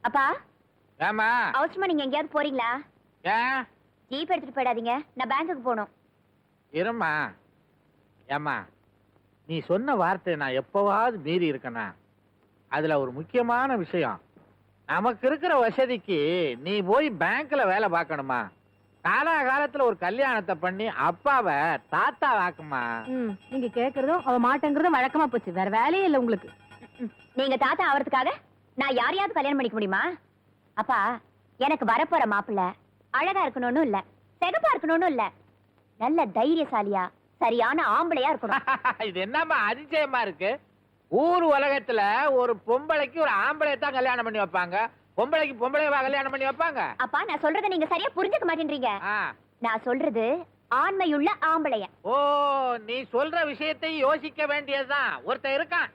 அப்பா ஏமா அவசரமா நீங்க எங்கேயாவது போறீங்களா? ஏன் ஜீப் எடுத்துட்டு போயிடாதீங்க, நான் பேங்க்குக்கு போகணும். இருமா. ஏமா நீ சொன்ன வார்த்தை நான் எப்பவாவது மீறி இருக்கனா? அதுல ஒரு முக்கியமான விஷயம், நமக்கு இருக்கிற வசதிக்கு நீ போய் பேங்க்ல வேலை பார்க்கணுமா? காலகாலத்துல ஒரு கல்யாணத்தை பண்ணி அப்பாவை தாத்தா வாக்குமா? நீங்க கேக்குறதும் அவ மாட்டேங்கிறதும் வழக்கமா போச்சு. வேற வேலையே இல்ல உங்களுக்கு. நீங்க தாத்தா ஆவறதுக்காக நான் யாரையாவது கல்யாணம் பண்ணிக்க முடியுமா? அப்பா, எனக்கு வரப்போற மாப்பிள்ள அழகா இருக்கணும்னு இல்ல, சிகப்பா இருக்கணும்னு இல்ல, நல்ல தைரியசாலியா சரியான ஆம்பளையா இருக்கணும். இது என்னமா அதிசயமா இருக்கு? ஊர் உலகத்துல ஒரு பொம்பளைக்கு ஒரு ஆம்பளை தான் கல்யாணம் பண்ணி வைப்பாங்க, பொம்பளைக்கு பொம்பளைவா கல்யாணம் பண்ணி வைப்பாங்க? அப்பா, நான் சொல்றத நீங்க சரியா புரிஞ்சுக்க மாட்டேன்றீங்க. நான் சொல்றது ஆண்மையுள்ள ஆம்பளைய. ஓ, நீ சொல்ற விஷயத்தை யோசிக்க வேண்டியதுதான். ஒருத்தன் இருக்கான்.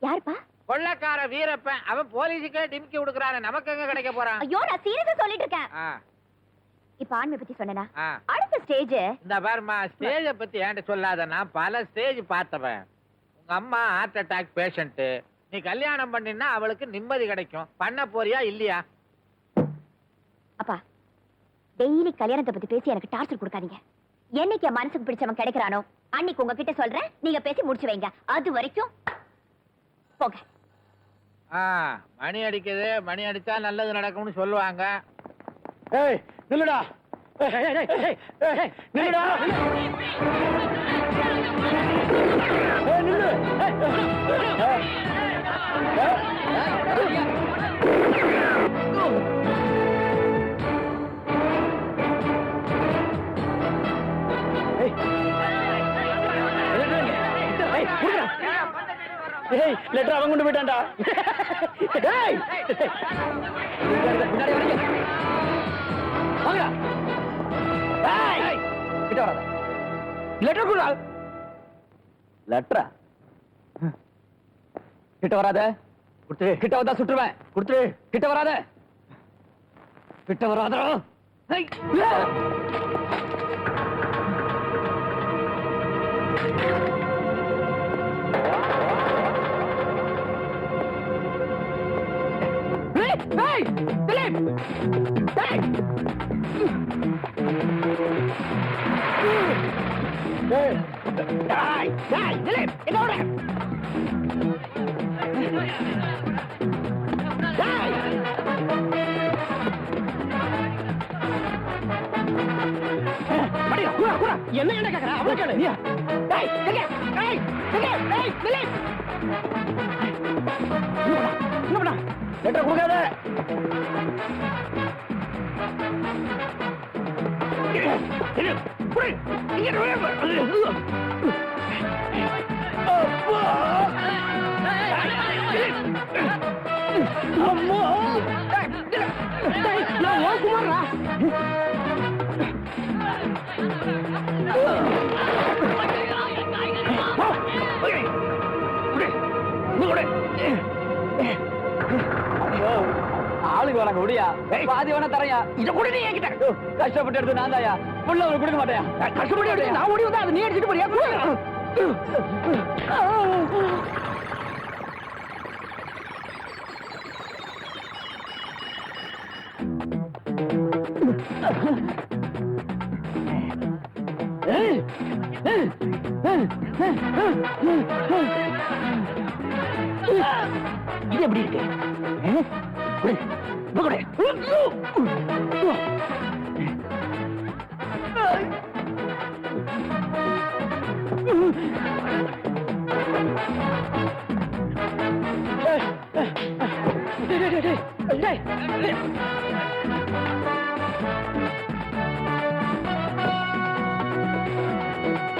யாருப்பா? கொள்ளக்கார வீரப்பன். அவன் போலீஸுக்கே டிமிக்கி கொடுக்கறானே, நமக்கு எங்க கிடைக்க போறான்? ஐயோ, நான் சீரியஸா சொல்லிட்டு இருக்கேன். இப்ப ஆண்மை பத்தி சொன்னா அடுத்த ஸ்டேஜ் இந்த பாருமா, ஸ்டேஜ பத்தி ஏன்ட்ட சொல்லாத. நான் பல ஸ்டேஜ் பார்த்தவன். உங்க அம்மா ஹார்ட் அட்டாக் பேஷண்ட். நீ கல்யாணம் பண்ணினா அவளுக்கு நிம்மதி கிடைக்கும். பண்ண போறியா இல்லையா? அப்பா, டெய்லி கல்யாணத்தை பத்தி பேசி எனக்கு டார்ச்சர் கொடுக்காதீங்க. என்னைக்கு மனசுக்கு பிடிச்சவன் கிடைக்கிறானோ அன்னைக்கு உங்ககிட்ட சொல்றேன், நீங்க பேசி முடிச்சு வைங்க. அது வரைக்கும் போக. மணி அடிக்குது, மணி அடிச்சா நல்லது நடக்கும்னு சொல்லுவாங்க. ஏய் நில்லுடா, நில்லுடா, நில்லு. லெட்டர் அவன் கொண்டு போயிட்டான்டா. லெட்டர் கொடு. லெட்டரா? கிட்ட வராத. கொடுத்து. கிட்ட வந்தா சுட்டுருவேன். கொடுத்து. கிட்ட வராத. கிட்ட வராதா? என்ன என்ன கேக்குற? அவளை கேளு. லெட்டர் கொடுக்காத. ஆளுக்கு வராங்க முடியா? பாதி வேணா தரையா? இத கூட நீ என்கிட்ட கஷ்டப்பட்டு எடுத்து நான் தாயா புள்ள அவனுக்கு கொடுக்க மாட்டேன். கஷ்டப்பட்டு எடுத்து நான் ஓடி வந்தா அதை நீ எடுத்துட்டு போறியா? இது எப்படி இருக்கு?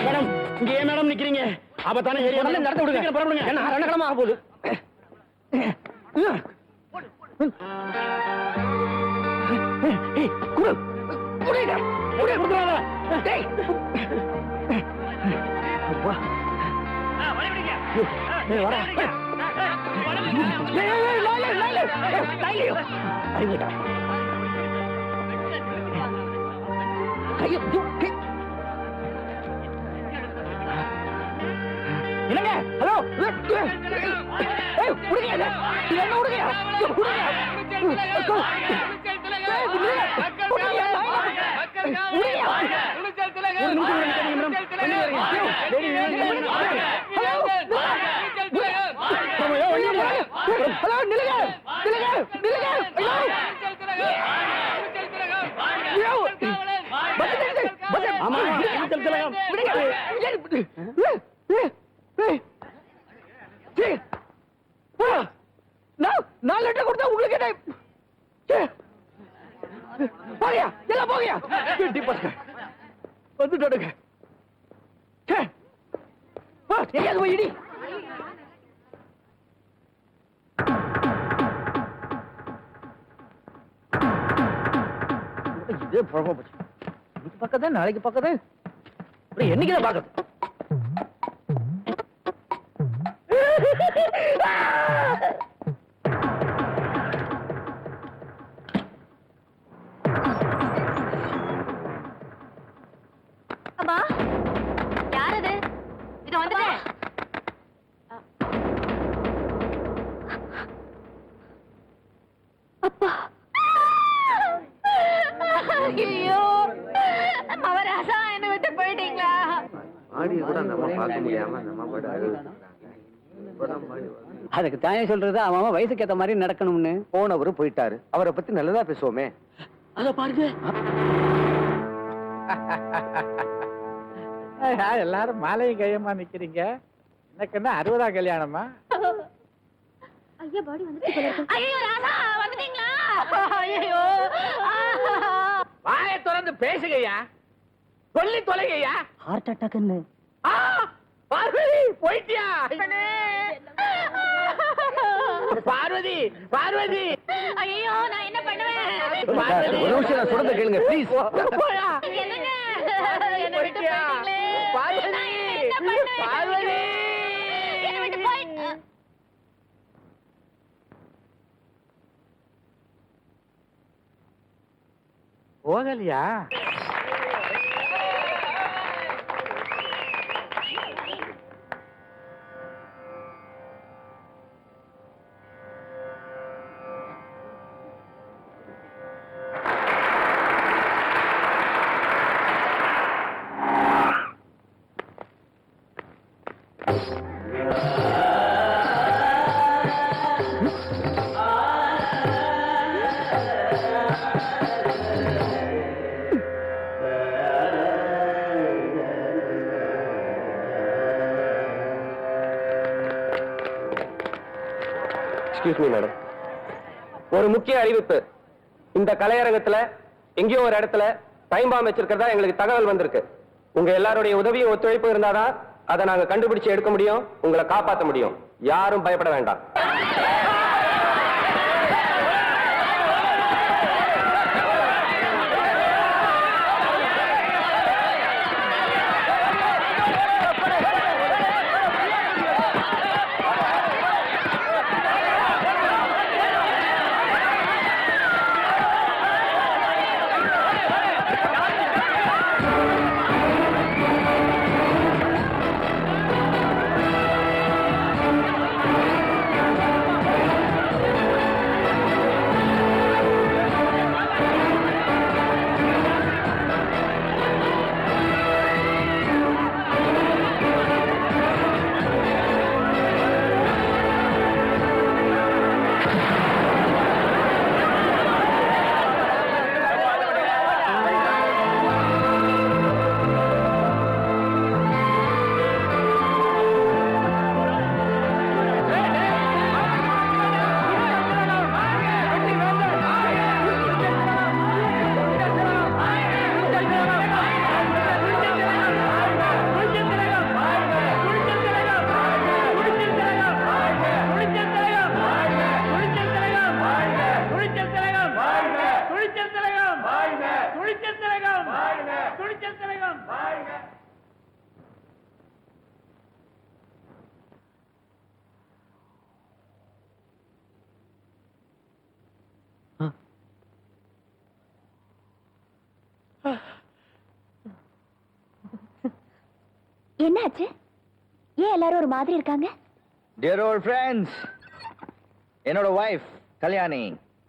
மேடம், இங்க ஏன் மேடம் நிக்கிறீங்க? அப்பதானே நடத்த விடுங்க. பரவாயில்ல, என்ன ரணக்கிழமை ஆக போகுது. என்னங்க? ஹலோ, என்ன விடுங்க. நாலு லெட்டர் கொடுத்தா உங்களுக்கு என்ன? போகியா எல்லாம் போகியா வந்துட்டாடுங்க. எங்கேயாவது போய் இடி. இதே புறமா போச்சு. இன்னைக்கு பக்கத்து நாளைக்கு பக்கத்து என்னைக்குதான் பாக்குறது? அம்மா யார் அது? இது வந்துட்டேன். அப்பா ஐயோ மவராசா என்ன விட்டு போயிட்டீங்களா? ஆடியை கூட அந்த அம்மா பார்க்க முடியாம அந்த அம்மா பாட்டு அழுகுது. அதுக்கு தானே சொல்றது அவன் வயசுக்கு ஏத்த மாதிரி நடக்கணும்னு. போனவரு போயிட்டாரு, அவரை பத்தி நல்லதா பேசுவோமே. அத பாருங்க. எல்லாரும் மாலையும் கையமா நிக்கிறீங்க. எனக்கு என்ன 60ஆம் கல்யாணமா? ஐயா பாடி வந்துட்டு. ஐயோ ராசா வந்துட்டீங்களா? ஐயோ வாயை திறந்து பேசுங்கய்யா, சொல்லி தொலைங்கய்யா. ஹார்ட் அட்டாக்னு. பார்வதி போயிட்டியா? பார்வதி பார்வதி ஐயோ நான் என்ன பண்ணுவேன்? பார்வதி ஒரு நிமிஷம் நான் சொல்றத கேளுங்க ப்ளீஸ். என்னங்க என்ன விட்டு போயிட்டீங்களே? பார்வதி நான் என்ன பண்ணுவேன்? பார்வதி என்ன விட்டு போய் போகலையா? எக்ஸ்கியூஸ் மீ மேடம், ஒரு முக்கிய அறிவிப்பு. இந்த கலையரங்கத்துல எங்கேயோ ஒரு இடத்துல டைம் பாம் வச்சிருக்கிறதா எங்களுக்கு தகவல் வந்திருக்கு. உங்க எல்லாருடைய உதவியும் ஒத்துழைப்பு இருந்தாதான் அதை நாங்க கண்டுபிடிச்சு எடுக்க முடியும், உங்களை காப்பாற்ற முடியும். யாரும் பயப்பட வேண்டாம். என்னாச்சு? ஏன் எல்லாரும் ஒரு மாதிரி இருக்காங்க? டியர் ஓல்ட் ஃப்ரெண்ட்ஸ், என்னோட வைஃப் கல்யாணி